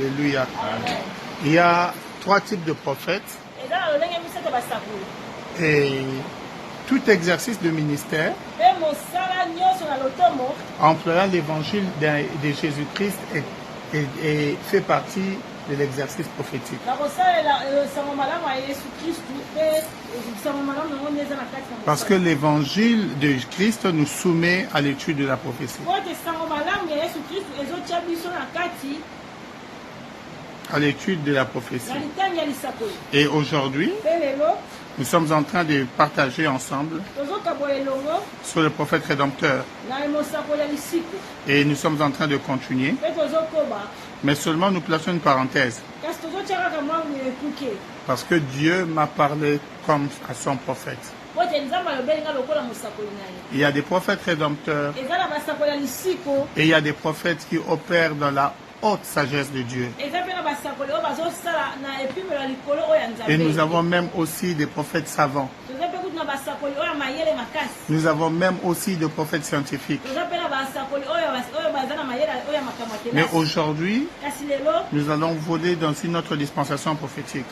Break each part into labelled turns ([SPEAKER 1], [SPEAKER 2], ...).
[SPEAKER 1] Alléluia. Il y a 3 types de prophètes. Et tout exercice de ministère employant l'évangile de Jésus-Christ et fait partie de l'exercice prophétique. Parce que l'évangile de Christ nous soumet à l'étude de la prophétie. À l'étude de la prophétie. Et aujourd'hui, nous sommes en train de partager ensemble sur le prophète rédempteur. Et nous sommes en train de continuer. Mais seulement nous plaçons une parenthèse. Parce que Dieu m'a parlé comme à son prophète. Il y a des prophètes rédempteurs. Et il y a des prophètes qui opèrent dans la haute sagesse de Dieu. Et nous avons même aussi des prophètes savants. Nous avons même aussi des prophètes scientifiques. Mais aujourd'hui, nous allons voler dans une autre dispensation prophétique.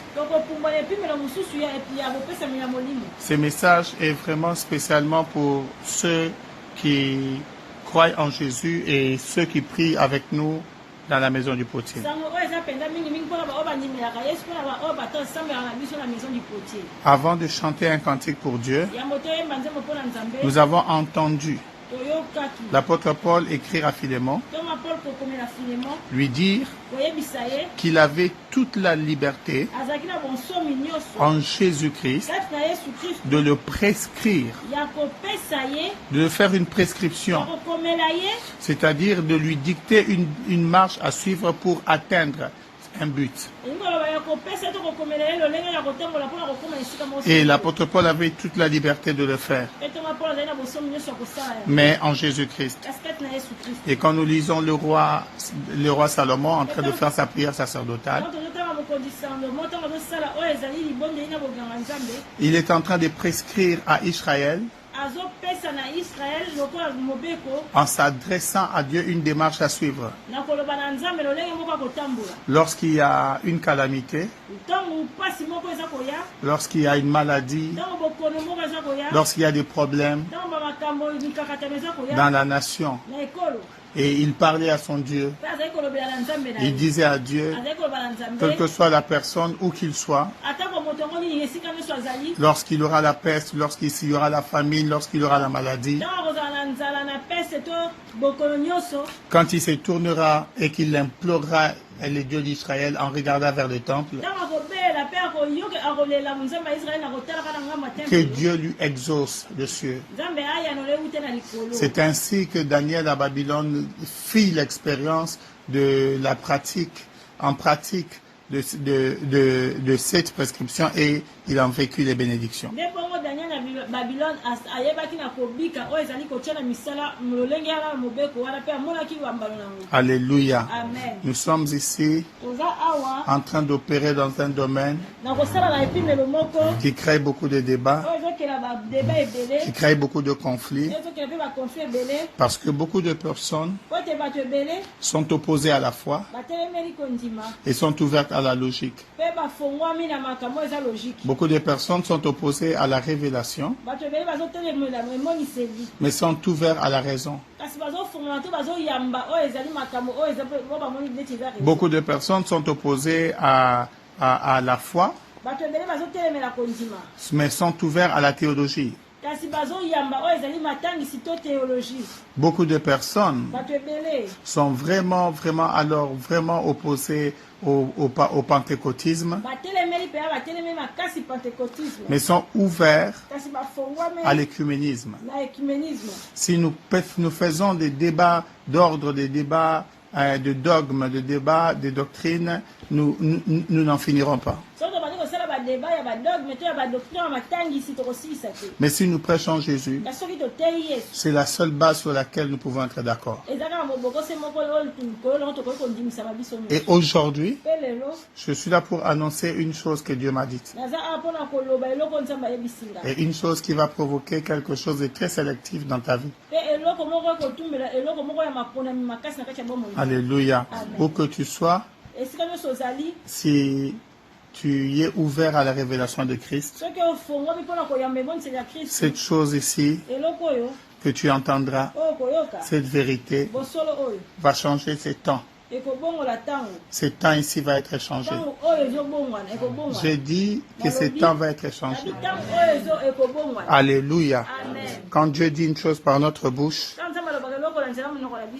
[SPEAKER 1] Ce message est vraiment spécialement pour ceux qui croient en Jésus et ceux qui prient avec nous dans la maison du potier. Avant de chanter un cantique pour Dieu, nous avons entendu l'apôtre Paul écrire à Philémon, lui dire qu'il avait toute la liberté en Jésus-Christ de le prescrire, de faire une prescription, c'est-à-dire de lui dicter une marche à suivre pour atteindre un but. Et l'apôtre Paul avait toute la liberté de le faire, mais en Jésus-Christ. Et quand nous lisons le roi Salomon en train de faire sa prière sacerdotale, il est en train de prescrire à Israël, en s'adressant à Dieu, une démarche à suivre. Lorsqu'il y a une calamité, lorsqu'il y a une maladie, lorsqu'il y a des problèmes dans la nation, et il parlait à son Dieu, il disait à Dieu, quelle que soit la personne, où qu'il soit, lorsqu'il aura la peste, lorsqu'il y aura la famine, lorsqu'il aura la maladie, quand il se tournera et qu'il implorera les dieux d'Israël en regardant vers le temple, que Dieu lui exauce le cieux. C'est ainsi que Daniel à Babylone fit l'expérience de la pratique, en pratique de cette prescription, et il en vécut les bénédictions. Alléluia.
[SPEAKER 2] Amen.
[SPEAKER 1] Nous sommes ici en train d'opérer dans un domaine qui crée beaucoup de débats, qui crée beaucoup de conflits, parce que beaucoup de personnes sont opposées à la foi et sont ouvertes à la logique. Beaucoup de personnes sont opposées à la révélation, mais sont ouvertes à la raison. Beaucoup de personnes sont opposées à la foi, mais sont ouvertes à la théologie. Beaucoup de personnes sont vraiment opposées au pentecôtisme, mais sont ouverts à l'écuménisme. Si nous faisons des débats d'ordre, des débats de dogmes, des débats de doctrines, nous n'en finirons pas. Mais si nous prêchons Jésus, c'est la seule base sur laquelle nous pouvons être d'accord. Et aujourd'hui, je suis là pour annoncer une chose que Dieu m'a dite. Et une chose qui va provoquer quelque chose de très sélectif dans ta vie. Alléluia. Où que tu sois, si tu y es ouvert à la révélation de Christ, cette chose ici que tu entendras, cette vérité va changer ces temps. Ce temps ici va être changé. Je dis que ce temps va être changé. Alléluia. Quand Dieu dit une chose par notre bouche,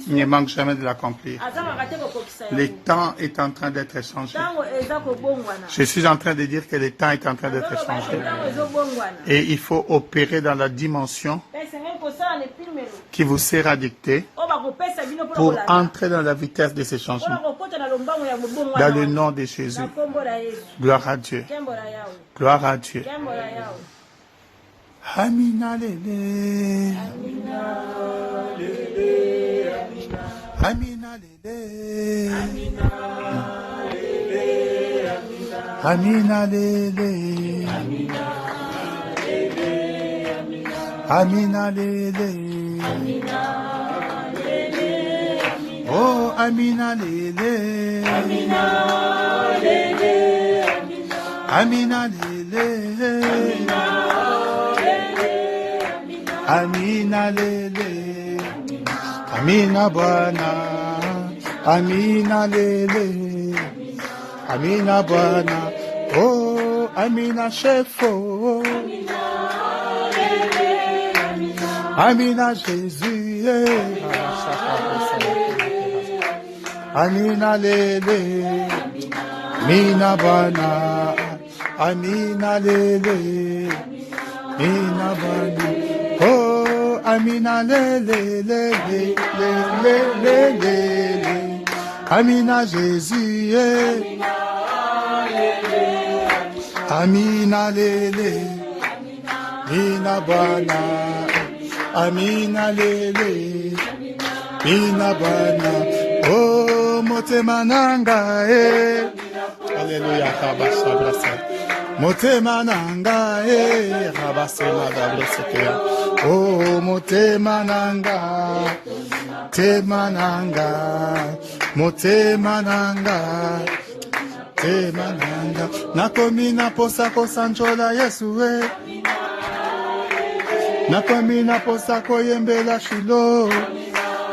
[SPEAKER 1] il ne manque jamais de l'accomplir. Le temps est en train d'être changé. Je suis en train de dire que le temps est en train d'être changé. Et il faut opérer dans la dimension qui vous sera dictée pour entrer dans la vitesse de ces changements. Dans le nom de Jésus. Gloire à Dieu. Gloire à Dieu. Amina lele. Amina lele. Amina lele. Amina lele. Oh, Amina lele. Amina lele. Amina lele. Amina lele. Amina Bwana. Amina lele. Amina Bwana. Oh, Amina chefo. Amina Jésus. Amina lele. Amina Bwana. Amina lele. Amina Bwana. Oh, Amina lele, lele, lele, lele. Amina Jésus. Amina lele. Amina Bwana. Amina lele. Amina Bwana. Oh, motema nanga. Alléluia, kabasa brasa. Motema nanga, rabasela dabresekea. Oh, motema nanga, temananga, motema nanga, temananga. Nakomi na posa kosanchola Yesu nakomi na posa koyembela Shilo.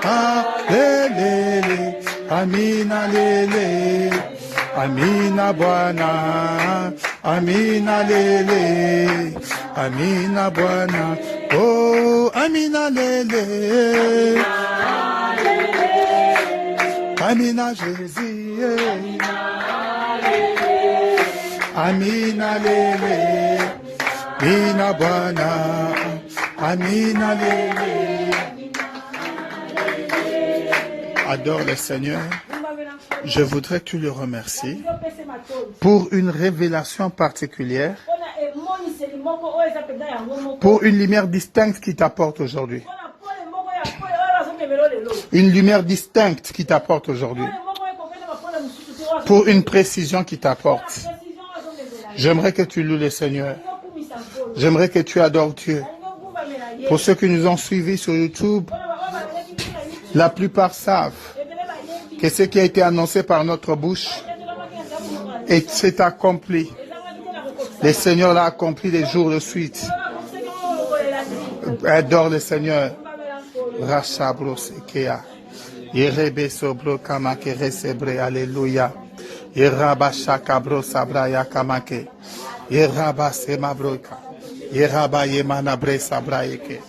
[SPEAKER 1] Ah, lele, amina lele. Amina Bwana, Amina lele, Amina Bwana, oh Amina lele, Amina Jésus, Amina lele, Amina Bwana, Amina lele. Adore le Seigneur. Je voudrais que tu le remercies pour une révélation particulière, pour une lumière distincte qui t'apporte aujourd'hui. Une lumière distincte qui t'apporte aujourd'hui. Pour une précision qui t'apporte. J'aimerais que tu loues le Seigneur. J'aimerais que tu adores Dieu. Pour ceux qui nous ont suivis sur YouTube, la plupart savent que ce qui a été annoncé par notre bouche et s'est accompli. Le Seigneur l'a accompli des jours de suite. Adore le Seigneur. Rachabro sekea. Yerebe sobro kamake resebre. Alléluia. Yeraba shakabro sabraya kamake. Yeraba semabroka. Yeraba yemanabre sabrayeke.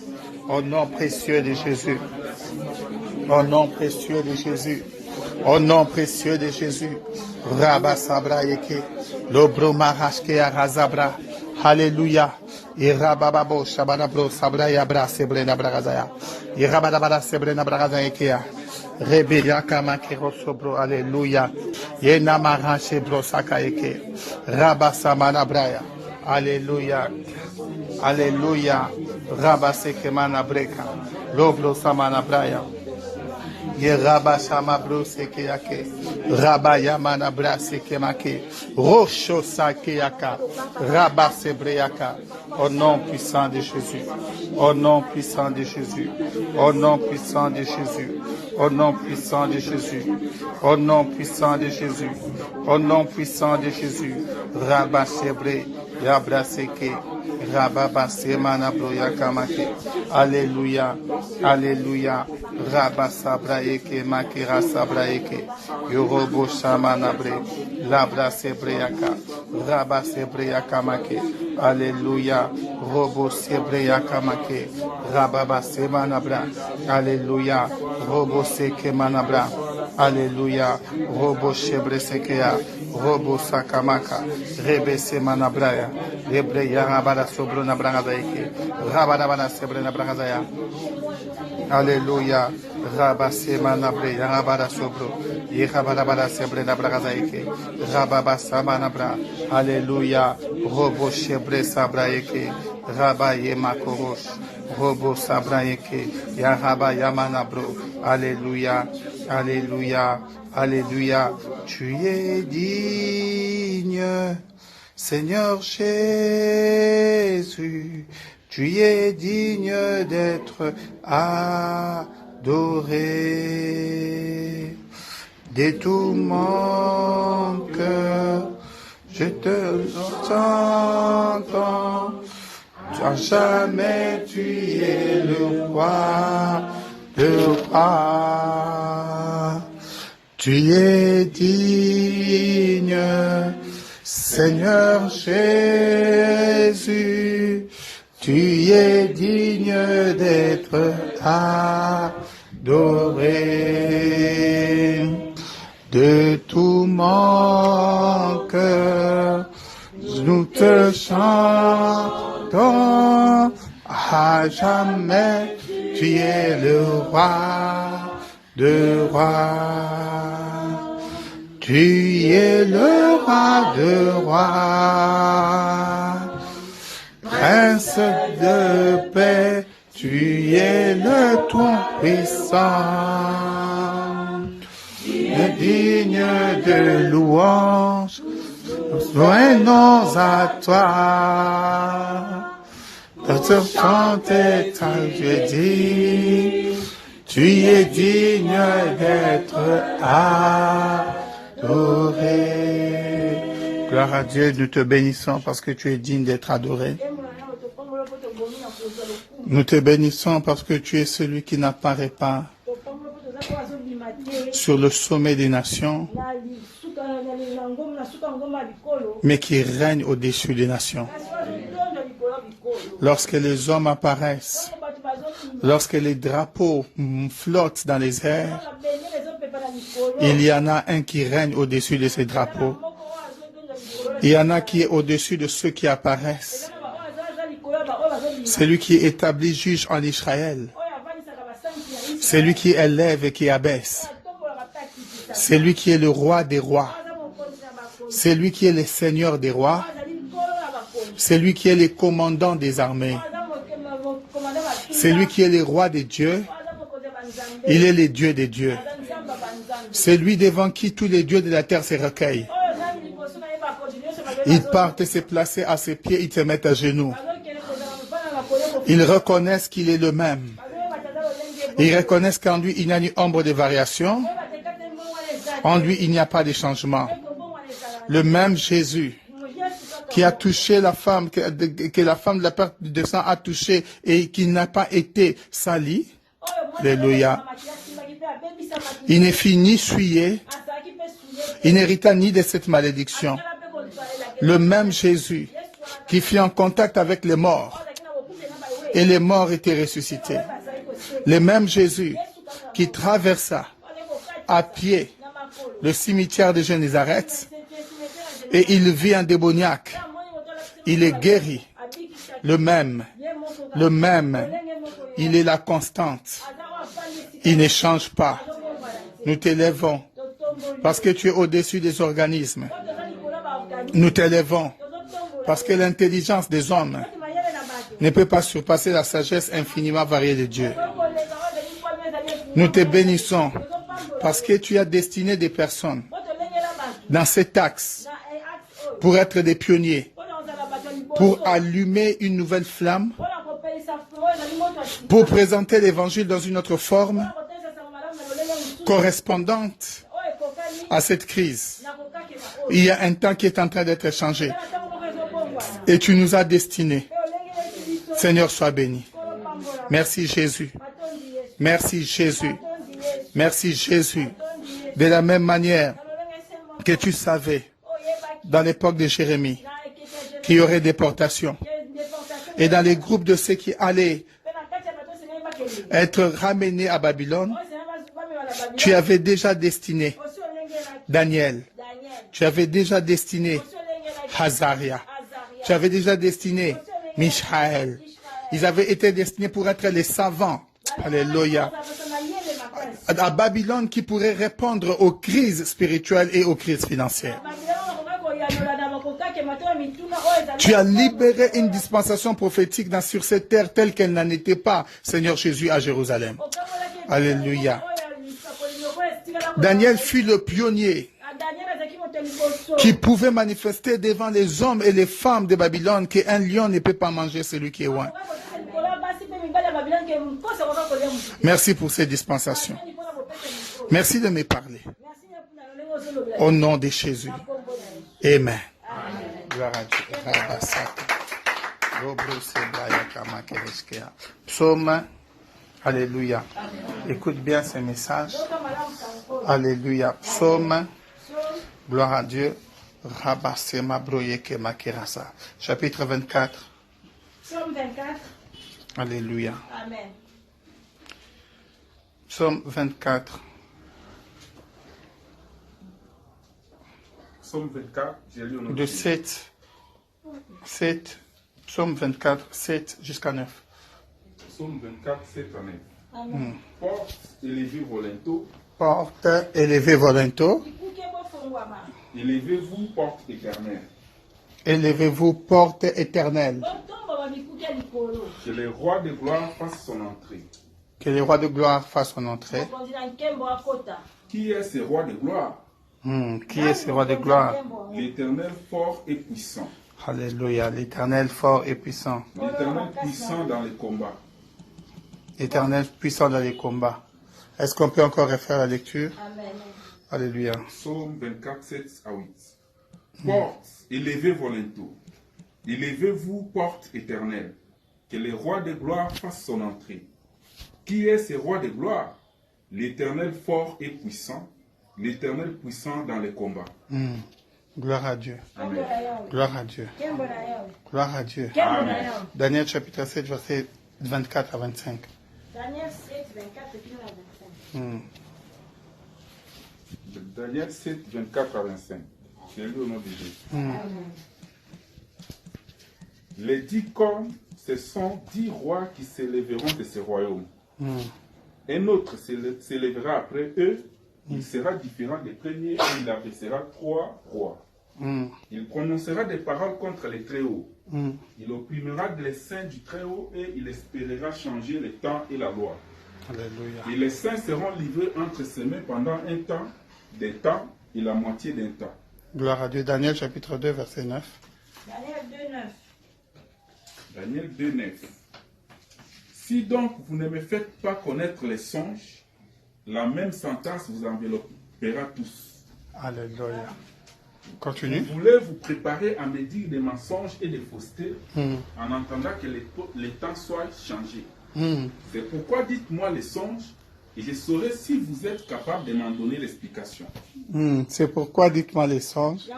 [SPEAKER 1] Au nom précieux de Jésus. Au nom précieux de Jésus. Au nom précieux de Jésus. Rabba sabra yeke. Lobro mahashke arazabra. Alléluia. Irabababo shabanabro sabra yabra sebrena bragazaya. Irabadabara sebrena bragazaya kea. Rebeya kamakero sobro. Alléluia. Yena mahashe bro sakayeke. Rabba samana braya. Alléluia. Alléluia. Rabba sekemana breka. Lobro samana braya. Yeraba Shamabro Sekeyake, Rabba Yamana Brasekemake, Rocho Sakeyaka, Rabba Sebreaka, au nom puissant de Jésus, au nom puissant de Jésus, au nom puissant de Jésus, Au nom puissant de Jésus. Au nom puissant de Jésus. Au nom puissant de Jésus. Rabba Sebre, Yabra Seke, Rabba Semana Broya Kamake. Alléluia. Alléluia. Rabba Sabraeke, Makera Sabraeke. Yorobo Shamanabre. Labra Sebreaka. Rabba Sebreaka Make. Alléluia. Robo Sebreaka Make. Rabba Semanabra. Alléluia. Robo Seke Manabra. Alléluia. Robo Shebre Sekea. Robo Sakamaka. Rebe Semanabraya. Rebreya Rabara Sobro Nabragazaike. Rabara Sebre Nabragazaya. Alléluia. Rabba Semanabre. Rabara Sobro. Yehabara Sebre Nabragazaike. Rababa Samanabra. Alléluia. Robo Shebre Sabraike. Rabba Yemakorosh. Robo Sabraike. Yahaba Yamanabro. Alléluia. Alléluia. Alléluia. Tu es digne, Seigneur Jésus. Tu es digne d'être adoré. De tout mon cœur, je te chante. À jamais tu es le roi de roi. Tu es digne, Seigneur Jésus. Tu es digne d'être adoré. De tout mon cœur, nous te chantons. À jamais tu es le roi de rois. Tu es le roi de rois. Prince de paix, tu es le Tout-Puissant. Digne de louange, nous joignons à toi. De te chanter ta Dieu, tu es digne d'être adoré. Gloire à Dieu, nous te bénissons parce que tu es digne d'être adoré. Nous te bénissons parce que tu es celui qui n'apparaît pas sur le sommet des nations, mais qui règne au-dessus des nations. Lorsque les hommes apparaissent, lorsque les drapeaux flottent dans les airs, il y en a un qui règne au-dessus de ces drapeaux. Il y en a qui est au-dessus de ceux qui apparaissent. C'est lui qui établit juge en Israël. C'est lui qui élève et qui abaisse. C'est lui qui est le roi des rois. C'est lui qui est le seigneur des rois. C'est lui qui est le commandant des armées. C'est lui qui est le roi des dieux. Il est le Dieu des dieux. C'est lui devant qui tous les dieux de la terre se recueillent. Ils partent se placer à ses pieds, ils se mettent à genoux. Ils reconnaissent qu'il est le même. Ils reconnaissent qu'en lui, il n'y a ni ombre de variation. En lui, il n'y a pas de changement. Le même Jésus qui a touché la femme, que la femme de la perte de sang a touché et qui n'a pas été sali. Alléluia. Il ne fut ni souillé, il n'hérita ni de cette malédiction. Le même Jésus qui fut en contact avec les morts et les morts étaient ressuscités. Le même Jésus qui traversa à pied le cimetière de Génézareth et il vit un démoniaque. Il est guéri. Le même. Il est la constante. Il ne change pas. Nous t'élèvons parce que tu es au-dessus des organismes. Nous t'élèvons parce que l'intelligence des hommes ne peut pas surpasser la sagesse infiniment variée de Dieu. Nous te bénissons parce que tu as destiné des personnes dans cet axe pour être des pionniers, pour allumer une nouvelle flamme, pour présenter l'évangile dans une autre forme, correspondante à cette crise. Il y a un temps qui est en train d'être changé. Et tu nous as destinés. Seigneur, sois béni. Merci Jésus. Merci Jésus. Merci Jésus. De la même manière que tu savais, dans l'époque de Jérémie, qu'il y aurait déportation. Et dans les groupes de ceux qui allaient être ramenés à Babylone, tu avais déjà destiné Daniel. Tu avais déjà destiné Hazaria. Tu avais déjà destiné Michaël. Ils avaient été destinés pour être les savants. Alléluia. À Babylone qui pourrait répondre aux crises spirituelles et aux crises financières. Tu as libéré une dispensation prophétique sur cette terre telle qu'elle n'en était pas, Seigneur Jésus, à Jérusalem. Alléluia. Daniel fut le pionnier qui pouvait manifester devant les hommes et les femmes de Babylone qu'un lion ne peut pas manger celui qui est loin. Merci pour ces dispensations. Merci de me parler. Au nom de Jésus. Amen. Gloire à Dieu. Psaume. Alléluia. Écoute bien ces messages. Alléluia. Psaume. Gloire à Dieu. Chapitre 24.
[SPEAKER 2] Psaume 24.
[SPEAKER 1] Alléluia.
[SPEAKER 2] Amen.
[SPEAKER 1] Psaume 24.
[SPEAKER 3] Psaume 24, j'ai lu au nom
[SPEAKER 1] De 7. Psaume 24, 7 jusqu'à 9.
[SPEAKER 3] Psaume 24, 7 à 9. Porte élevée volonto.
[SPEAKER 1] Porte élevée volonto.
[SPEAKER 3] Élevez-vous, porte éternelle.
[SPEAKER 1] Élevez-vous, porte éternelle.
[SPEAKER 3] Que le roi de gloire fasse son entrée.
[SPEAKER 1] Que le roi de gloire fasse son entrée.
[SPEAKER 3] Qui est ce roi de gloire?
[SPEAKER 1] Qui est ce roi de gloire?
[SPEAKER 3] L'Éternel fort et puissant.
[SPEAKER 1] Alléluia. L'Éternel fort et puissant.
[SPEAKER 3] L'Éternel puissant dans les combats.
[SPEAKER 1] L'Éternel puissant dans les combats. Est-ce qu'on peut encore refaire la lecture?
[SPEAKER 2] Amen.
[SPEAKER 1] Alléluia.
[SPEAKER 3] Psaume 24, 7 à 8. Porte, élevez volonto. Élevez-vous, porte éternelle. Que le roi de gloire fasse son entrée. Qui est ce roi de gloire? L'Éternel fort et puissant. L'Éternel puissant dans les combats.
[SPEAKER 1] Gloire à Dieu.
[SPEAKER 3] Amen.
[SPEAKER 1] Gloire à Dieu. Gloire à Dieu.
[SPEAKER 3] Amen.
[SPEAKER 1] Daniel chapitre 7, verset 24 à 25.
[SPEAKER 2] Daniel 7, 24 à 25.
[SPEAKER 3] Daniel 7, 24 à 25. C'est lu au nom de Jésus. Les 10 cornes, ce sont 10 rois qui s'élèveront de ce royaume. Un autre s'élèvera après eux. Il sera différent des premiers et il abaissera 3 rois. Il prononcera des paroles contre les Très-Hauts. Il opprimera les saints du Très-Haut et il espérera changer le temps et la loi.
[SPEAKER 1] Alléluia.
[SPEAKER 3] Et les saints seront livrés entre ses mains pendant un temps, des temps et la moitié d'un temps.
[SPEAKER 1] Gloire à Dieu. Daniel chapitre 2, verset 9.
[SPEAKER 2] Daniel 2, 9.
[SPEAKER 3] Daniel 2, 9. Si donc vous ne me faites pas connaître les songes, la même sentence vous enveloppera tous.
[SPEAKER 1] Alléluia. Continue.
[SPEAKER 3] Vous voulez vous préparer à me dire des mensonges et des faussetés en entendant que les temps soient changés. C'est pourquoi dites-moi les songes et je saurai si vous êtes capable de m'en donner l'explication.
[SPEAKER 1] C'est pourquoi dites-moi les songes.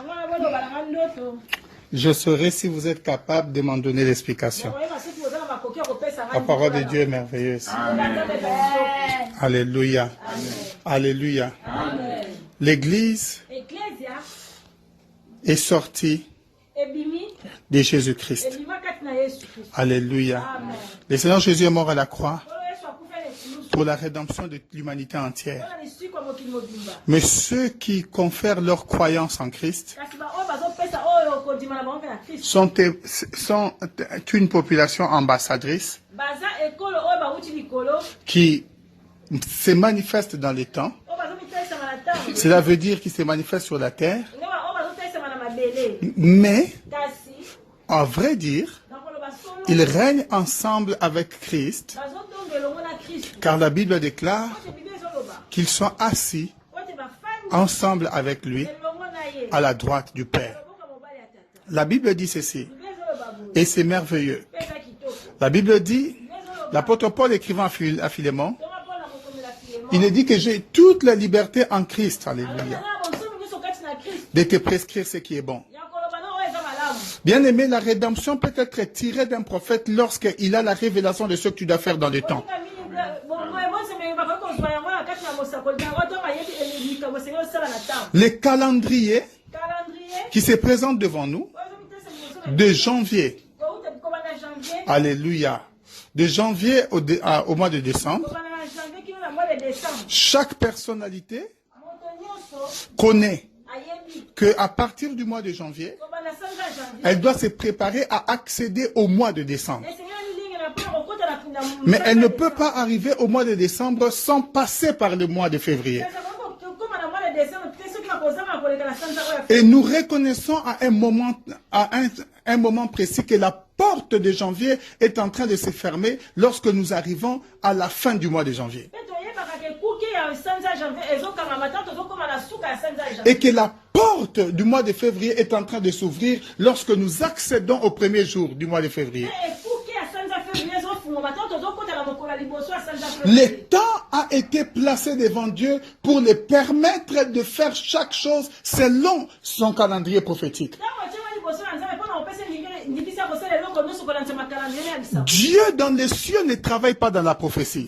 [SPEAKER 1] Je saurai si vous êtes capable de m'en donner l'explication. La parole de Dieu est merveilleuse.
[SPEAKER 3] Amen.
[SPEAKER 1] Alléluia.
[SPEAKER 3] Amen.
[SPEAKER 1] Alléluia.
[SPEAKER 3] Amen.
[SPEAKER 1] L'Église est sortie de Jésus-Christ. Alléluia. Le Seigneur Jésus est mort à la croix pour la rédemption de l'humanité entière. Mais ceux qui confèrent leur croyance en Christ sont une population ambassadrice qui se manifeste dans les temps. Cela veut dire qu'il se manifeste sur la terre. Mais, à vrai dire, ils règnent ensemble avec Christ, car la Bible déclare qu'ils soient assis ensemble avec lui à la droite du Père. La Bible dit ceci, et c'est merveilleux. La Bible dit, l'apôtre Paul écrivant à Philémon, il dit que j'ai toute la liberté en Christ, alléluia, de te prescrire ce qui est bon. Bien aimé, la rédemption peut être tirée d'un prophète lorsqu'il a la révélation de ce que tu dois faire dans le temps. Les calendriers qui se présentent devant nous, de janvier, alléluia, de janvier au mois de décembre, chaque personnalité connaît qu'à partir du mois de janvier, elle doit se préparer à accéder au mois de décembre. Mais elle ne peut pas arriver au mois de décembre sans passer par le mois de février. Et nous reconnaissons à un moment précis que la porte de janvier est en train de se fermer lorsque nous arrivons à la fin du mois de janvier. Et que la porte du mois de février est en train de s'ouvrir lorsque nous accédons au premier jour du mois de février. Le temps a été placé devant Dieu pour les permettre de faire chaque chose selon son calendrier prophétique. Dieu dans les cieux ne travaille pas dans la prophétie.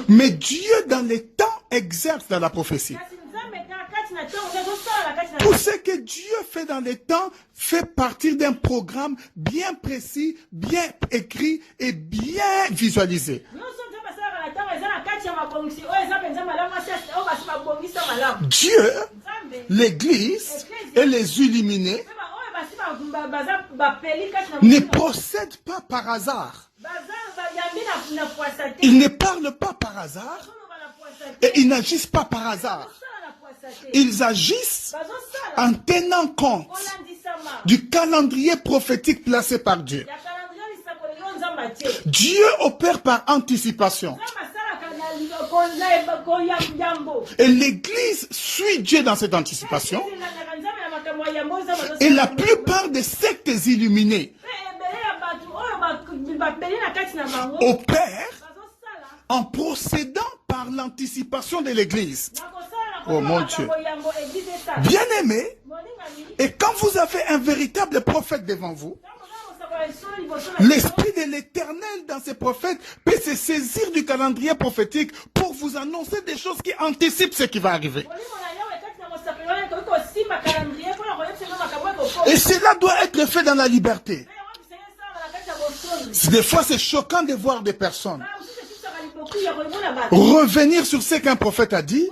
[SPEAKER 1] Mais Dieu dans les temps exerce dans la prophétie. Tout ce que Dieu fait dans les temps fait partie d'un programme bien précis, bien écrit et bien visualisé. Dieu, l'Église et les illuminés ne procèdent pas par hasard. Ils ne parlent pas par hasard et ils n'agissent pas par hasard. Ils agissent en tenant compte du calendrier prophétique placé par Dieu. Dieu opère par anticipation. Et l'Église suit Dieu dans cette anticipation. Et la plupart des sectes illuminés opèrent en procédant par l'anticipation de l'Église. Oh mon Dieu. Bien aimé, et quand vous avez un véritable prophète devant vous, l'Esprit de l'Éternel dans ces prophètes peut se saisir du calendrier prophétique pour vous annoncer des choses qui anticipent ce qui va arriver. Et cela doit être fait dans la liberté. Des fois, c'est choquant de voir des personnes revenir sur ce qu'un prophète a dit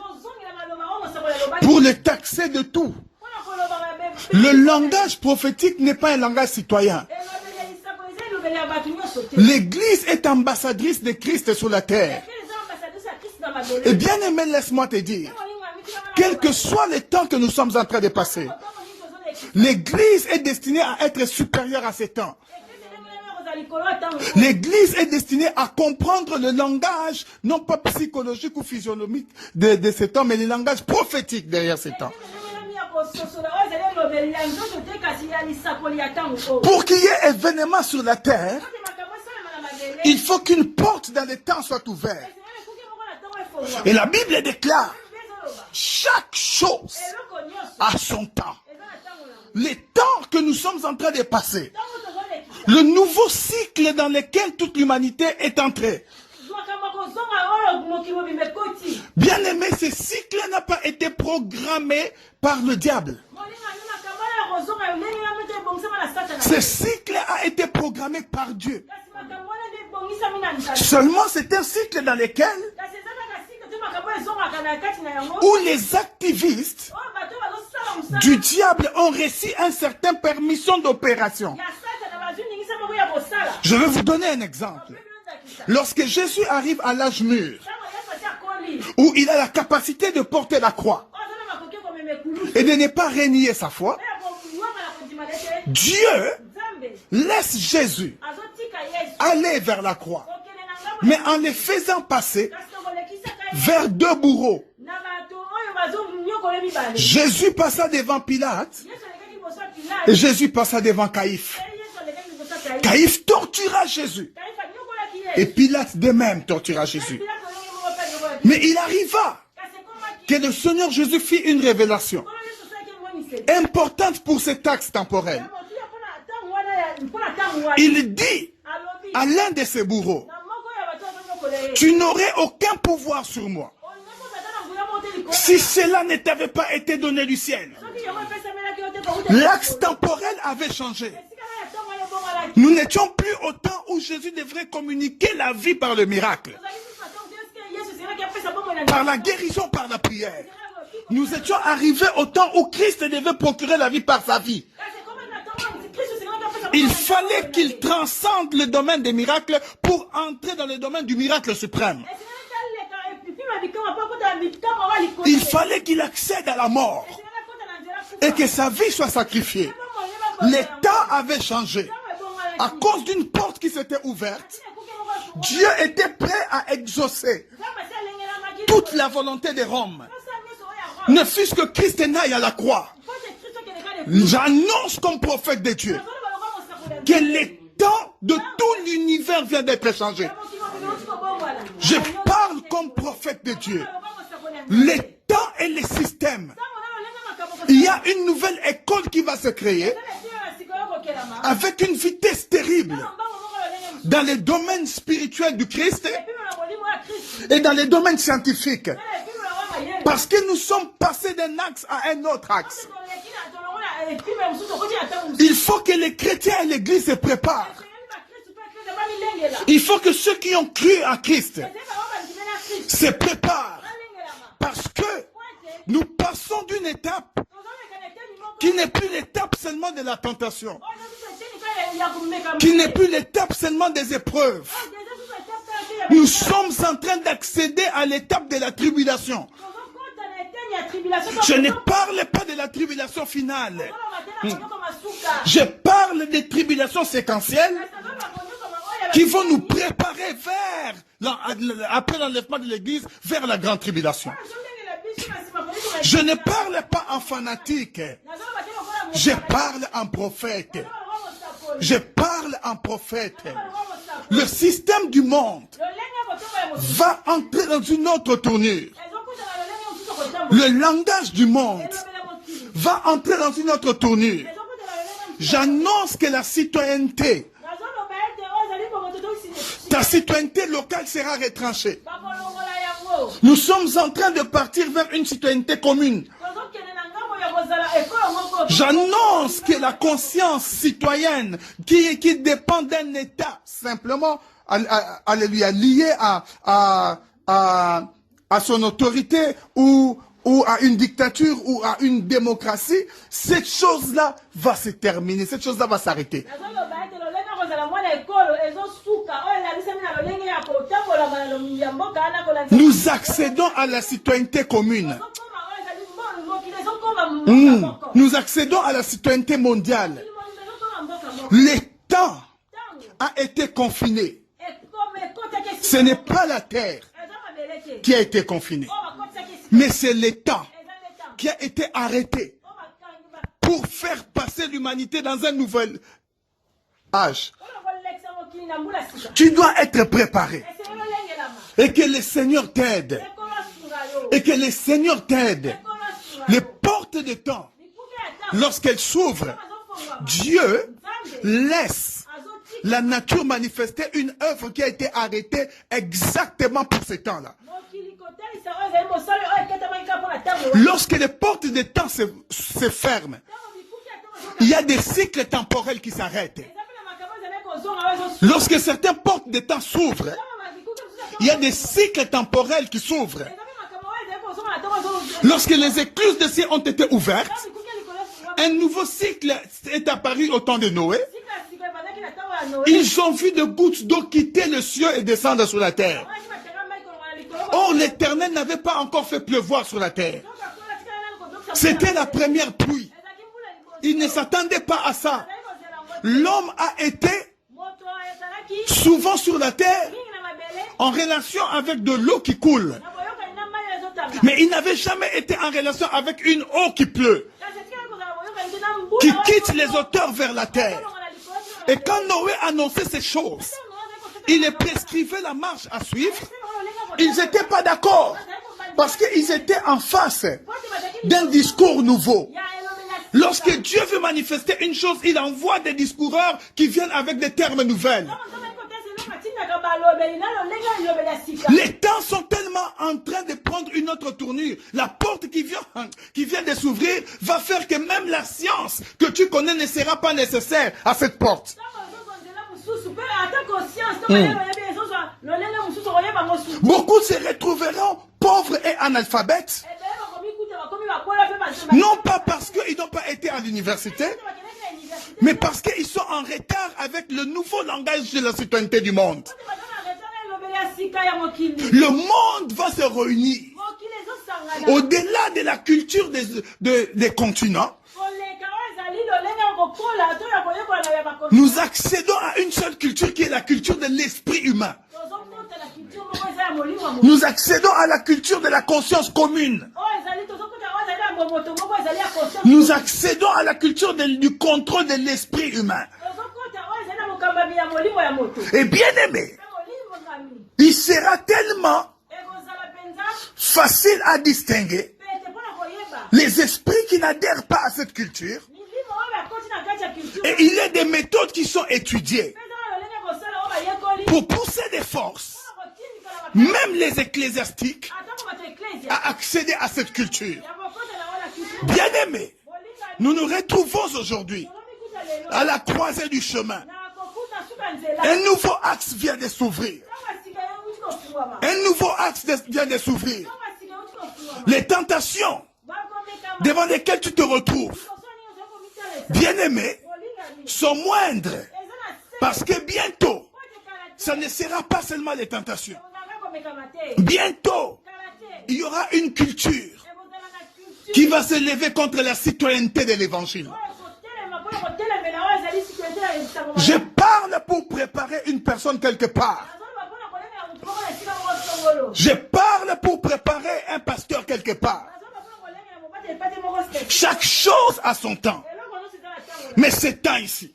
[SPEAKER 1] pour les taxer de tout. Le langage prophétique n'est pas un langage citoyen. L'Église est ambassadrice de Christ sur la terre. Et bien aimé, laisse-moi te dire, quel que soit le temps que nous sommes en train de passer, l'Église est destinée à être supérieure à ces temps. L'Église est destinée à comprendre le langage, non pas psychologique ou physionomique de ces temps, mais le langage prophétique derrière ces temps. Pour qu'il y ait événement sur la terre, il faut qu'une porte dans les temps soit ouverte. Et la Bible déclare, chaque chose a son temps. Les temps que nous sommes en train de passer, le nouveau cycle dans lequel toute l'humanité est entrée. Bien aimé, ce cycle n'a pas été programmé par le diable. Ce cycle a été programmé par Dieu. Seulement, c'est un cycle dans lequel où les activistes du diable ont reçu une certaine permission d'opération. Je vais vous donner un exemple. Lorsque Jésus arrive à l'âge mûr, où il a la capacité de porter la croix et de ne pas renier sa foi, Dieu laisse Jésus aller vers la croix. Mais en le faisant passer, vers deux bourreaux. Jésus passa devant Pilate et Jésus passa devant Caïphe. Caïphe tortura Jésus. Et Pilate de même tortura Jésus. Mais il arriva que le Seigneur Jésus fit une révélation importante pour cet axe temporel. Il dit à l'un de ses bourreaux, tu n'aurais aucun pouvoir sur moi si cela ne t'avait pas été donné du ciel. L'axe temporel avait changé. Nous n'étions plus au temps où Jésus devrait communiquer la vie par le miracle, par la guérison, par la prière. Nous étions arrivés au temps où Christ devait procurer la vie par sa vie. Il fallait qu'il transcende le domaine des miracles pour entrer dans le domaine du miracle suprême. Il fallait qu'il accède à la mort et que sa vie soit sacrifiée. L'état avait changé. À cause d'une porte qui s'était ouverte, Dieu était prêt à exaucer toute la volonté de Rome. Ne fût-ce que Christ n'aille à la croix. J'annonce comme prophète de Dieu que les temps de tout l'univers vient d'être changé. Je parle comme prophète de Dieu. Les temps et les systèmes. Il y a une nouvelle école qui va se créer avec une vitesse terrible dans les domaines spirituels du Christ et dans les domaines scientifiques. Parce que nous sommes passés d'un axe à un autre axe. Il faut que les chrétiens et l'Église se préparent. Il faut que ceux qui ont cru à Christ se préparent. Parce que nous passons d'une étape qui n'est plus l'étape seulement de la tentation, qui n'est plus l'étape seulement des épreuves. Nous sommes en train d'accéder à l'étape de la tribulation. Je ne parle pas de la tribulation finale. Je parle des tribulations séquentielles qui vont nous préparer vers, après l'enlèvement de l'Église, vers la grande tribulation. Je ne parle pas en fanatique. Je parle en prophète. Je parle en prophète. Le système du monde va entrer dans une autre tournure. Le langage du monde va entrer dans une autre tournure. J'annonce que la citoyenneté, ta citoyenneté locale sera retranchée. Nous sommes en train de partir vers une citoyenneté commune. J'annonce que la conscience citoyenne qui dépend d'un État simplement alléluia, lié à son autorité ou à une dictature ou à une démocratie, cette chose-là va se terminer, cette chose-là va s'arrêter. Nous accédons à la citoyenneté commune. Nous accédons à la citoyenneté mondiale. L'État a été confiné. Ce n'est pas la terre qui a été confinée, mais c'est l'État qui a été arrêté pour faire passer l'humanité dans un nouvel âge. Tu dois être préparé et que le Seigneur t'aide. Et que le Seigneur t'aide. Les portes de temps, lorsqu'elles s'ouvrent, Dieu laisse la nature manifester une œuvre qui a été arrêtée exactement pour ce temps-là. Lorsque les portes de temps se ferment, il y a des cycles temporels qui s'arrêtent. Lorsque certaines portes de temps s'ouvrent, il y a des cycles temporels qui s'ouvrent. Lorsque les écluses de ciel ont été ouvertes, un nouveau cycle est apparu au temps de Noé. Ils ont vu des gouttes d'eau quitter le ciel et descendre sur la terre. Or, l'Éternel n'avait pas encore fait pleuvoir sur la terre. C'était la première pluie. Il ne s'attendait pas à ça. L'homme a été souvent sur la terre en relation avec de l'eau qui coule. Mais il n'avait jamais été en relation avec une eau qui pleut, qui quitte les hauteurs vers la terre. Et quand Noé annonçait ces choses, il les prescrivait la marche à suivre. Ils n'étaient pas d'accord parce qu'ils étaient en face d'un discours nouveau. Lorsque Dieu veut manifester une chose, il envoie des discoureurs qui viennent avec des termes nouvelles. Les temps sont tellement en train de prendre une autre tournure. La porte qui vient de s'ouvrir va faire que même la science que tu connais ne sera pas nécessaire à cette porte. Beaucoup se retrouveront pauvres et analphabètes. Non pas parce qu'ils n'ont pas été à l'université, mais parce qu'ils sont en retard avec le nouveau langage de la citoyenneté du monde. Le monde va se réunir au-delà de la culture des continents. Nous accédons à une seule culture qui est la culture de l'esprit humain. Nous accédons à la culture de la conscience commune. Nous accédons à la culture du contrôle de l'esprit humain. Et bien aimé, il sera tellement facile à distinguer les esprits qui n'adhèrent pas à cette culture. Et il y a des méthodes qui sont étudiées pour pousser des forces, même les ecclésiastiques, à accéder à cette culture. Bien aimés, nous nous retrouvons aujourd'hui à la croisée du chemin. Un nouveau axe vient de s'ouvrir. Un nouveau axe vient de s'ouvrir. Les tentations devant lesquelles tu te retrouves, bien aimé, sont moindres. Parce que bientôt, ça ne sera pas seulement les tentations. Bientôt, il y aura une culture qui va se lever contre la citoyenneté de l'évangile. Je parle pour préparer une personne quelque part. Je parle pour préparer un pasteur quelque part. Chaque chose a son temps. Mais ce temps ici,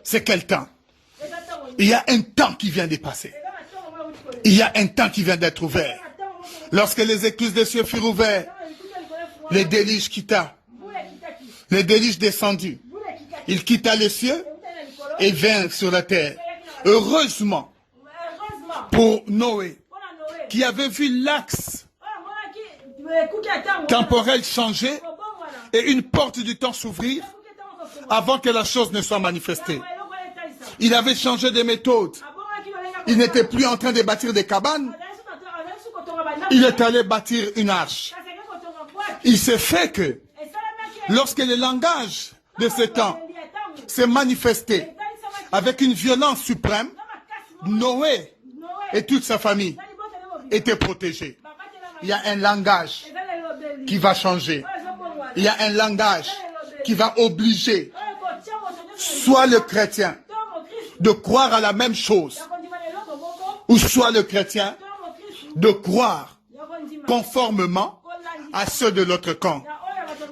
[SPEAKER 1] c'est quel temps? Il y a un temps qui vient de passer. Il y a un temps qui vient d'être ouvert. Lorsque les écluses des cieux furent ouvertes, les déluges quitta. Les déluges descendus. Il quitta les cieux et vint sur la terre. Heureusement pour Noé, qui avait vu l'axe temporel changer et une porte du temps s'ouvrir avant que la chose ne soit manifestée. Il avait changé de méthode. Il n'était plus en train de bâtir des cabanes. Il est allé bâtir une arche. Il s'est fait que lorsque le langage de ce temps s'est manifesté avec une violence suprême, Noé et toute sa famille étaient protégés. Il y a un langage qui va changer. Il y a un langage qui va obliger soit le chrétien de croire à la même chose, ou soit le chrétien de croire conformément à ceux de l'autre camp.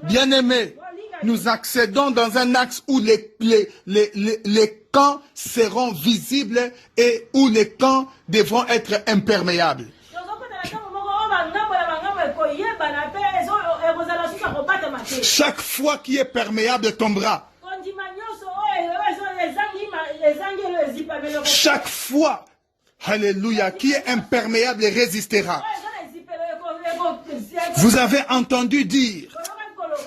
[SPEAKER 1] Bien-aimés, nous accédons dans un axe où les camps seront visibles et où les camps devront être imperméables. Chaque foi qui est perméable tombera. Chaque foi, alléluia, qui est imperméable résistera. Vous avez entendu dire,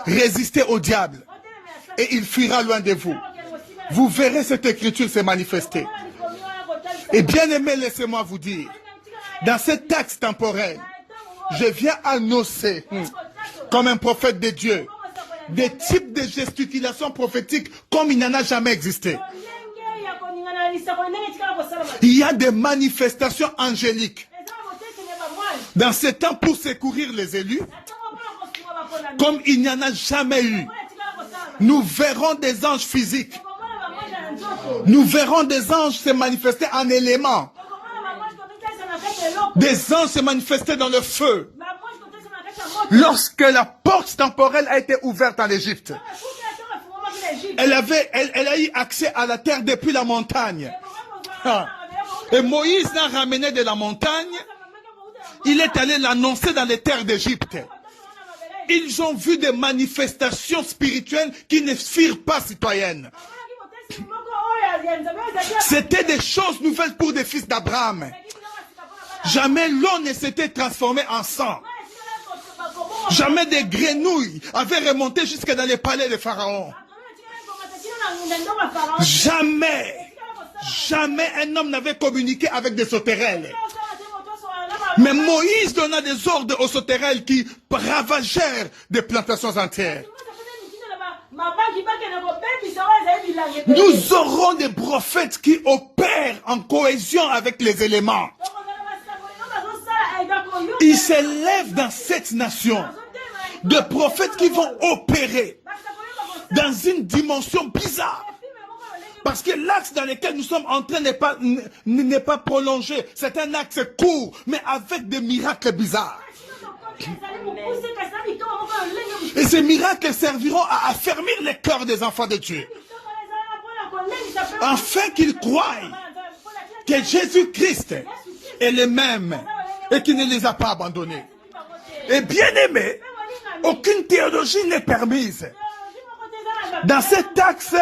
[SPEAKER 1] résistez au diable et il fuira loin de vous. Vous verrez cette écriture se manifester. Et bien aimé, laissez-moi vous dire, dans cet axe temporel, je viens annoncer, comme un prophète de Dieu, des types de gesticulations prophétiques comme il n'en a jamais existé. Il y a des manifestations angéliques dans ce temps pour secourir les élus, comme il n'y en a jamais eu. Nous verrons des anges physiques. Nous verrons des anges se manifester en éléments. Des anges se manifester dans le feu. Lorsque la porte temporelle a été ouverte en Égypte, elle a eu accès à la terre depuis la montagne. Et Moïse l'a ramené de la montagne. Il est allé l'annoncer dans les terres d'Égypte. Ils ont vu des manifestations spirituelles qui ne firent pas citoyennes. C'était des choses nouvelles pour des fils d'Abraham. Jamais l'eau ne s'était transformée en sang. Jamais des grenouilles avaient remonté jusque dans les palais de Pharaon. Jamais un homme n'avait communiqué avec des sauterelles. Mais Moïse donna des ordres aux sauterelles qui ravagèrent des plantations entières. Nous aurons des prophètes qui opèrent en cohésion avec les éléments. Il s'élève dans cette nation de prophètes qui vont opérer dans une dimension bizarre. Parce que l'axe dans lequel nous sommes en train n'est pas prolongé. C'est un axe court, mais avec des miracles bizarres. Et ces miracles serviront à affermir les cœurs des enfants de Dieu. Afin qu'ils croient que Jésus-Christ est le même et qu'il ne les a pas abandonnés. Et bien aimé, aucune théologie n'est permise dans cet axe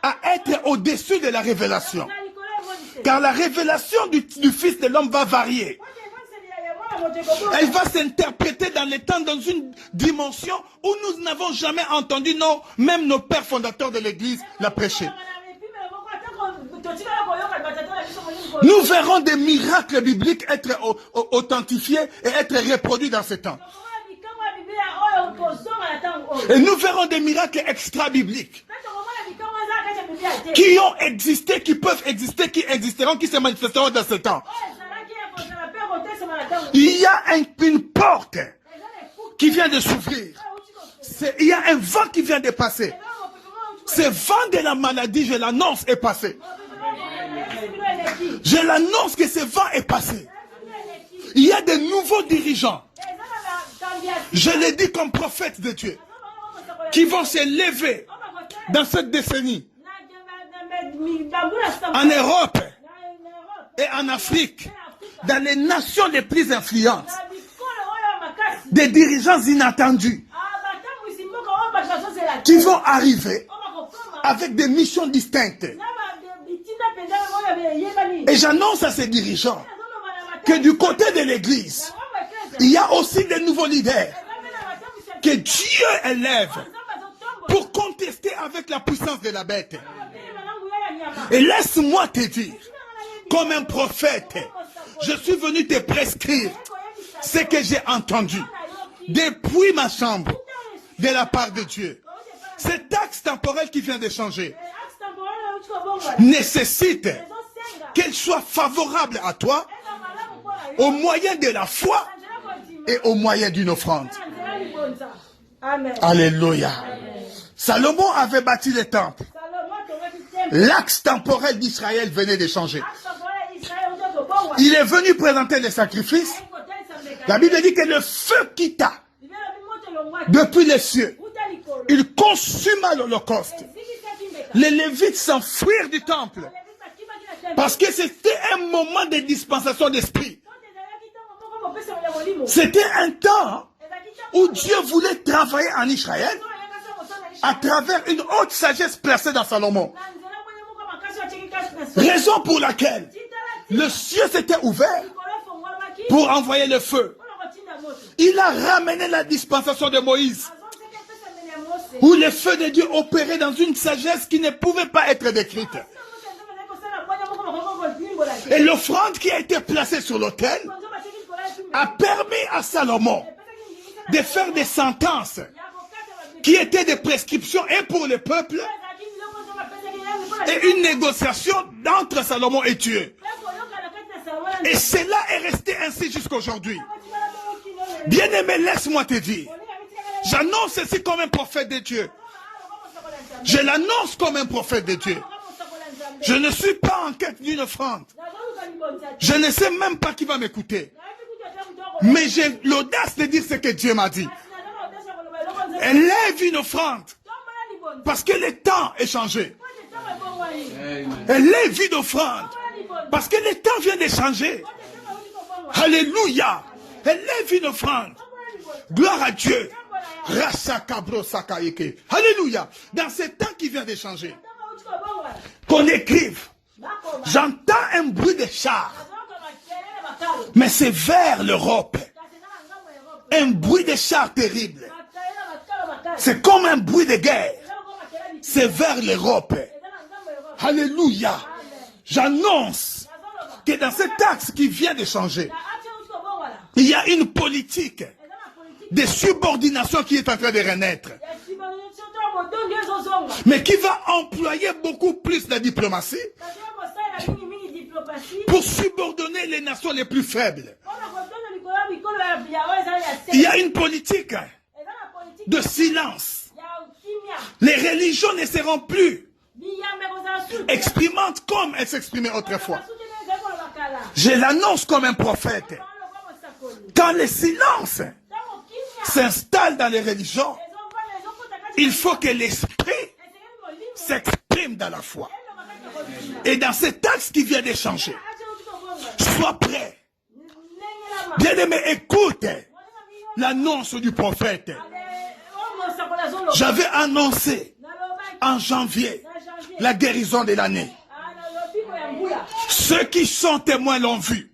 [SPEAKER 1] à être au-dessus de la révélation. Car la révélation du Fils de l'homme va varier. Elle va s'interpréter dans les temps, dans une dimension où nous n'avons jamais entendu, non, même nos pères fondateurs de l'Église la prêcher. Nous verrons des miracles bibliques être authentifiés et être reproduits dans ce temps. Et nous verrons des miracles extra-bibliques qui ont existé, qui peuvent exister, qui existeront, qui se manifesteront dans ce temps. Il y a une porte qui vient de s'ouvrir. Il y a un vent qui vient de passer. Ce vent de la maladie, je l'annonce, est passé. Je l'annonce que ce vent est passé. Il y a de nouveaux dirigeants. Je l'ai dit comme prophète de Dieu, qui vont se lever dans cette décennie, en Europe et en Afrique, dans les nations les plus influentes, des dirigeants inattendus, qui vont arriver avec des missions distinctes. Et j'annonce à ces dirigeants que du côté de l'Église, il y a aussi des nouveaux leaders que Dieu élève pour contester avec la puissance de la bête. Et laisse-moi te dire, comme un prophète, je suis venu te prescrire ce que j'ai entendu depuis ma chambre de la part de Dieu. Cet axe temporel qui vient de changer nécessite qu'elle soit favorable à toi au moyen de la foi et au moyen d'une offrande. Alléluia. Salomon avait bâti le temple. L'axe temporel d'Israël venait de changer. Il est venu présenter les sacrifices. La Bible dit que le feu quitta depuis les cieux. Il consuma l'holocauste. Les Lévites s'enfuirent du temple parce que c'était un moment de dispensation d'esprit. C'était un temps où Dieu voulait travailler en Israël à travers une haute sagesse placée dans Salomon. Raison pour laquelle le ciel s'était ouvert pour envoyer le feu. Il a ramené la dispensation de Moïse, où le feu de Dieu opérait dans une sagesse qui ne pouvait pas être décrite. Et l'offrande qui a été placée sur l'autel a permis à Salomon de faire des sentences qui étaient des prescriptions et pour le peuple et une négociation entre Salomon et Dieu. Et cela est resté ainsi jusqu'aujourd'hui. Bien-aimé, laisse-moi te dire, j'annonce ceci comme un prophète de Dieu. Je l'annonce comme un prophète de Dieu. Je ne suis pas en quête d'une offrande. Je ne sais même pas qui va m'écouter. Mais j'ai l'audace de dire ce que Dieu m'a dit. Élève une offrande. Parce que le temps est changé. Élève une offrande. Parce que le temps vient de changer. Alléluia. Élève une offrande. Gloire à Dieu. Alléluia. Dans ce temps qui vient de changer. Qu'on écrive. J'entends un bruit de char. Mais c'est vers l'Europe. Un bruit de char terrible. C'est comme un bruit de guerre. C'est vers l'Europe. Alléluia. J'annonce que dans cet axe qui vient de changer, il y a une politique de subordination qui est en train de renaître. Mais qui va employer beaucoup plus de diplomatie pour subordonner les nations les plus faibles. Il y a une politique de silence. Les religions ne seront plus exprimantes comme elles s'exprimaient autrefois. Je l'annonce comme un prophète. Quand le silence s'installe dans les religions, il faut que l'esprit s'exprime dans la foi. Et dans cet axe qui vient d'échanger, sois prêt. Bien-aimé, écoute l'annonce du prophète. J'avais annoncé en janvier la guérison de l'année. Ceux qui sont témoins l'ont vu.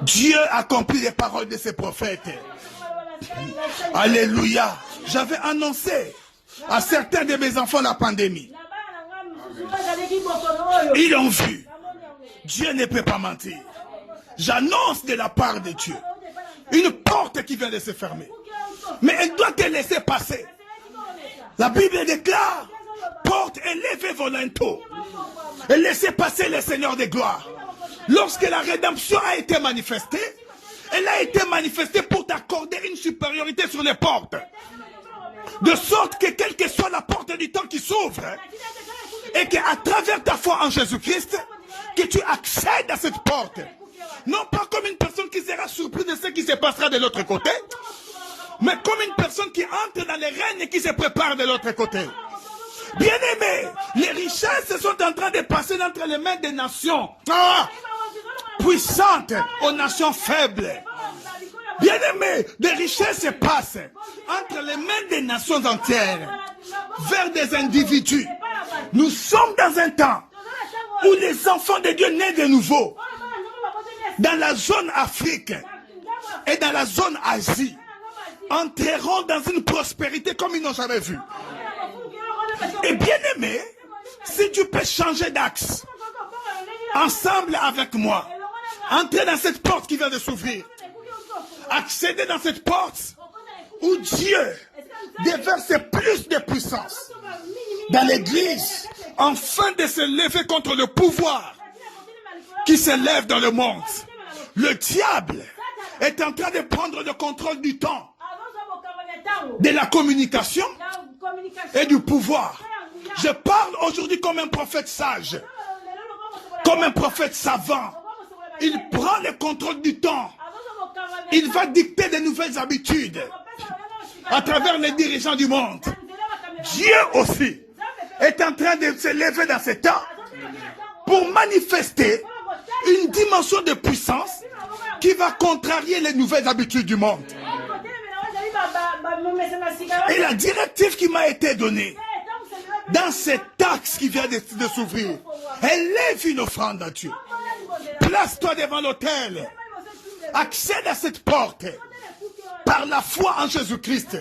[SPEAKER 1] Dieu a accompli les paroles de ses prophètes. Alléluia. J'avais annoncé à certains de mes enfants la pandémie. Ils l'ont vu. Dieu ne peut pas mentir. J'annonce de la part de Dieu une porte qui vient de se fermer. Mais elle doit te laisser passer. La Bible déclare, porte élevée volonto. Et laissez passer le Seigneur de gloire. Lorsque la rédemption a été manifestée, elle a été manifestée pour t'accorder une supériorité sur les portes. De sorte que quelle que soit la porte du temps qui s'ouvre, et qu'à travers ta foi en Jésus-Christ, que tu accèdes à cette porte. Non pas comme une personne qui sera surprise de ce qui se passera de l'autre côté, mais comme une personne qui entre dans les règnes et qui se prépare de l'autre côté. Bien-aimés, les richesses sont en train de passer entre les mains des nations puissantes aux nations faibles. Bien-aimés, des richesses se passent entre les mains des nations entières vers des individus. Nous sommes dans un temps où les enfants de Dieu nés de nouveau, dans la zone Afrique et dans la zone Asie, entreront dans une prospérité comme ils n'ont jamais vu. Et bien aimé, si tu peux changer d'axe, ensemble avec moi, entrer dans cette porte qui vient de s'ouvrir, accéder dans cette porte où Dieu déverse plus de puissance dans l'église, afin de se lever contre le pouvoir qui se lève dans le monde. Le diable est en train de prendre le contrôle du temps, de la communication et du pouvoir. Je parle aujourd'hui comme un prophète sage, comme un prophète savant. Il prend le contrôle du temps. Il va dicter de nouvelles habitudes à travers les dirigeants du monde. Dieu aussi est en train de se lever dans ce temps pour manifester une dimension de puissance qui va contrarier les nouvelles habitudes du monde. Et la directive qui m'a été donnée dans cet axe qui vient de s'ouvrir, élève une offrande à Dieu. Place-toi devant l'autel. Accède à cette porte par la foi en Jésus-Christ.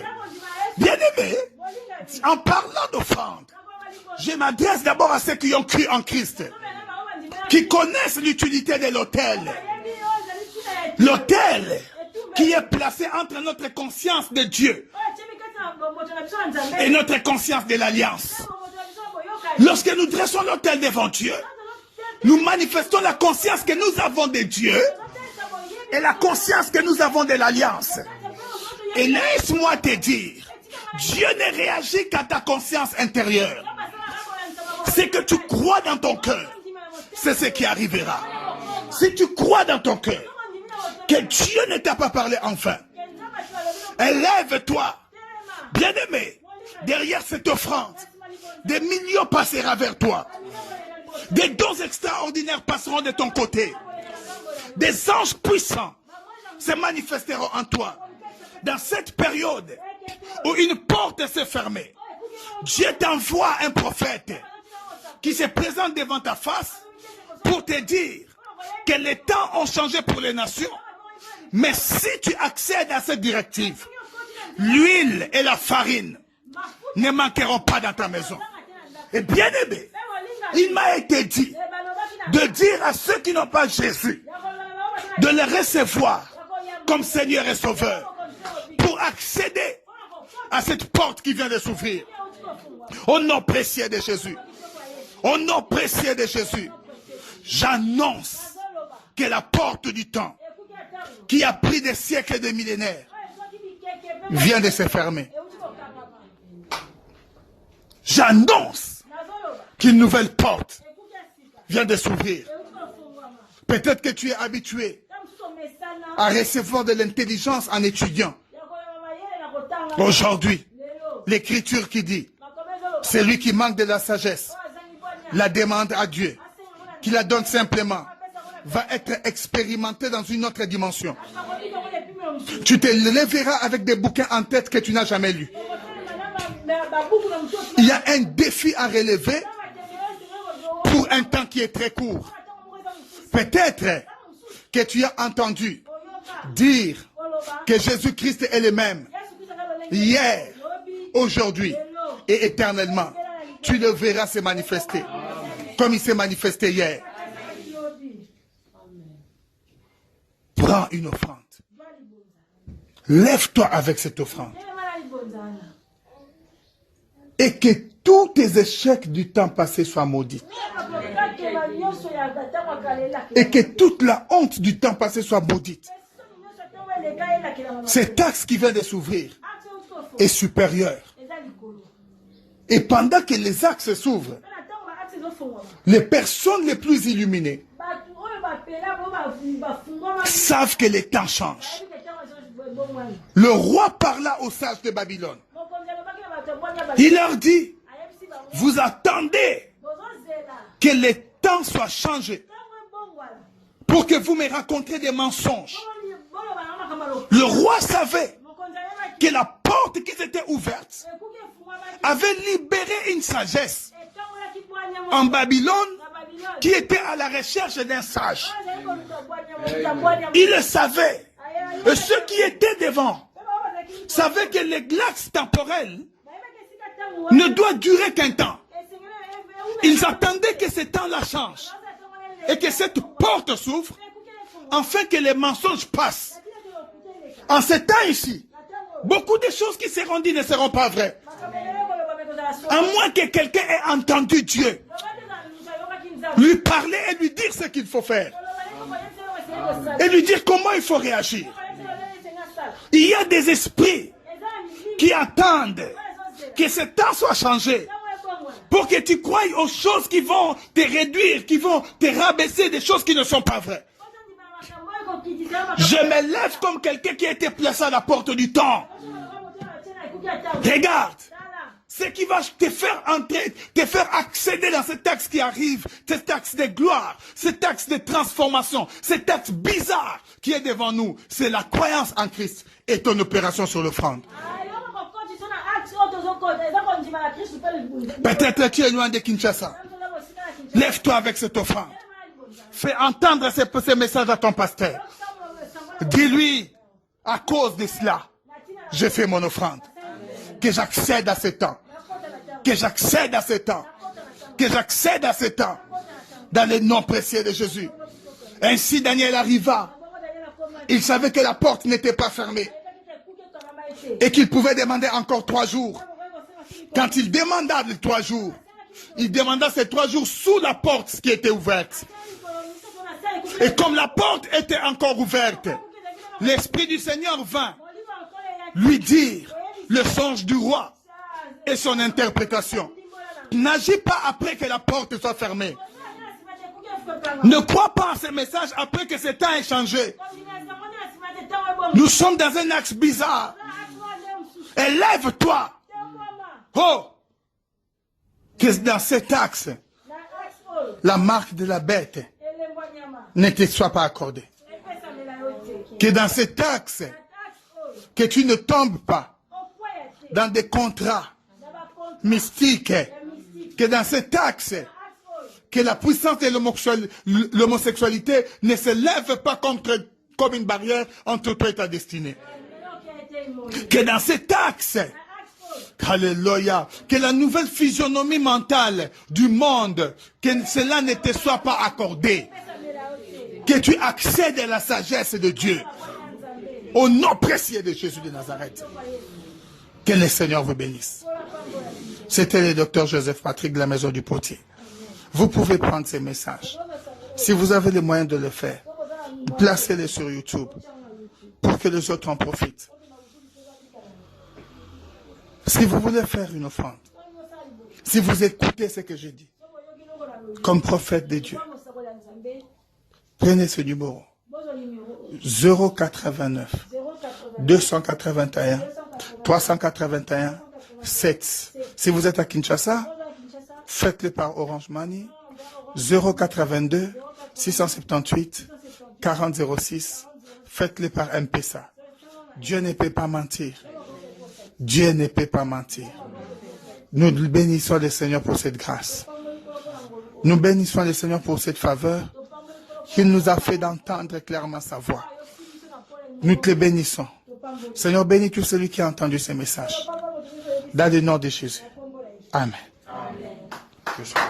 [SPEAKER 1] Bien-aimé, en parlant d'offrande, je m'adresse d'abord à ceux qui ont cru en Christ, qui connaissent l'utilité de l'autel. L'autel qui est placé entre notre conscience de Dieu et notre conscience de l'alliance. Lorsque nous dressons l'autel devant Dieu, nous manifestons la conscience que nous avons de Dieu et la conscience que nous avons de l'alliance. Et laisse-moi te dire, Dieu ne réagit qu'à ta conscience intérieure. Ce que tu crois dans ton cœur, c'est ce qui arrivera. Si tu crois dans ton cœur Que Dieu ne t'a pas parlé enfin. Élève-toi. Bien-aimé, derrière cette offrande, des millions passera vers toi. Des dons extraordinaires passeront de ton côté. Des anges puissants se manifesteront en toi. Dans cette période où une porte s'est fermée, Dieu t'envoie un prophète qui se présente devant ta face pour te dire que les temps ont changé pour les nations. Mais si tu accèdes à cette directive, l'huile et la farine ne manqueront pas dans ta maison. Et bien aimé, il m'a été dit de dire à ceux qui n'ont pas Jésus de le recevoir comme Seigneur et Sauveur pour accéder à cette porte qui vient de s'ouvrir. Au nom précieux de Jésus. Au nom précieux de Jésus. J'annonce que la porte du temps qui a pris des siècles et des millénaires vient de se fermer. J'annonce qu'une nouvelle porte vient de s'ouvrir. Peut-être que tu es habitué à recevoir de l'intelligence en étudiant. Aujourd'hui, l'écriture qui dit, celui qui manque de la sagesse, la demande à Dieu, qui la donne simplement, va être expérimenté dans une autre dimension. Tu te lèveras avec des bouquins en tête que tu n'as jamais lus. Il y a un défi à relever pour un temps qui est très court. Peut-être que tu as entendu dire que Jésus-Christ est le même hier, aujourd'hui et éternellement. Tu le verras se manifester comme il s'est manifesté hier. Prends une offrande. Lève-toi avec cette offrande. Et que tous tes échecs du temps passé soient maudits. Et que toute la honte du temps passé soit maudite. Cet axe qui vient de s'ouvrir est supérieur. Et pendant que les axes s'ouvrent, les personnes les plus illuminées savent que les temps changent. Le roi parla aux sages de Babylone. Il leur dit, vous attendez que les temps soient changés pour que vous me racontiez des mensonges. Le roi savait que la porte qui s'était ouverte avait libéré une sagesse en Babylone qui était à la recherche d'un sage. Il le savait. Et ceux qui étaient devant savaient que les glaces temporelles ne doit durer qu'un temps. Ils attendaient que ce temps-là change et que cette porte s'ouvre afin que les mensonges passent. En ce temps ici, beaucoup de choses qui seront dites ne seront pas vraies. À moins que quelqu'un ait entendu Dieu lui parler et lui dire ce qu'il faut faire. Et lui dire comment il faut réagir. Il y a des esprits qui attendent que ce temps soit changé pour que tu croies aux choses qui vont te réduire, qui vont te rabaisser, des choses qui ne sont pas vraies. Je me lève comme quelqu'un qui a été placé à la porte du temps. Regarde, ce qui va te faire entrer, te faire accéder dans cet axe qui arrive, cet axe de gloire, cet axe de transformation, cet axe bizarre qui est devant nous, c'est la croyance en Christ et ton opération sur l'offrande. Peut-être tu es loin de Kinshasa. Lève-toi avec cette offrande. Fais entendre ces messages à ton pasteur. Dis-lui, à cause de cela, je fais mon offrande. Que j'accède à ce temps. Que j'accède à ce temps. Que j'accède à ce temps. Dans le nom précieux de Jésus. Ainsi Daniel arriva. Il savait que la porte n'était pas fermée. Et qu'il pouvait demander encore 3 jours. Quand il demanda les 3 jours, il demanda ces 3 jours sous la porte qui était ouverte. Et comme la porte était encore ouverte, l'Esprit du Seigneur vint lui dire le songe du roi et son interprétation. N'agis pas après que la porte soit fermée. Ne crois pas à ces messages après que ce temps ait changé. Nous sommes dans un axe bizarre. Élève-toi. Oh! Que dans cet axe, la marque de la bête ne te soit pas accordée. Que dans cet axe, que tu ne tombes pas dans des contrats mystiques. Que dans cet axe, que la puissance de l'homosexualité ne se lève pas comme une barrière entre toi et ta destinée. Que dans cet axe, alléluia, que la nouvelle physionomie mentale du monde, que cela ne te soit pas accordé. Que tu accèdes à la sagesse de Dieu. Au nom précieux de Jésus de Nazareth. Que le Seigneur vous bénisse. C'était le docteur Joseph Patrick de la Maison du Potier. Vous pouvez prendre ces messages. Si vous avez les moyens de le faire, placez-les sur YouTube pour que les autres en profitent. Si vous voulez faire une offrande, si vous écoutez ce que je dis, comme prophète de Dieu, prenez ce numéro 089 281 381 7. Si vous êtes à Kinshasa, faites-le par Orange Money 082 678 4006. Faites-le par M-Pesa. Dieu ne peut pas mentir. Dieu ne peut pas mentir. Nous bénissons le Seigneur pour cette grâce. Nous bénissons le Seigneur pour cette faveur qu'il nous a fait d'entendre clairement sa voix. Nous te bénissons. Seigneur, bénis tout celui qui a entendu ces messages. Dans le nom de Jésus. Amen. Amen.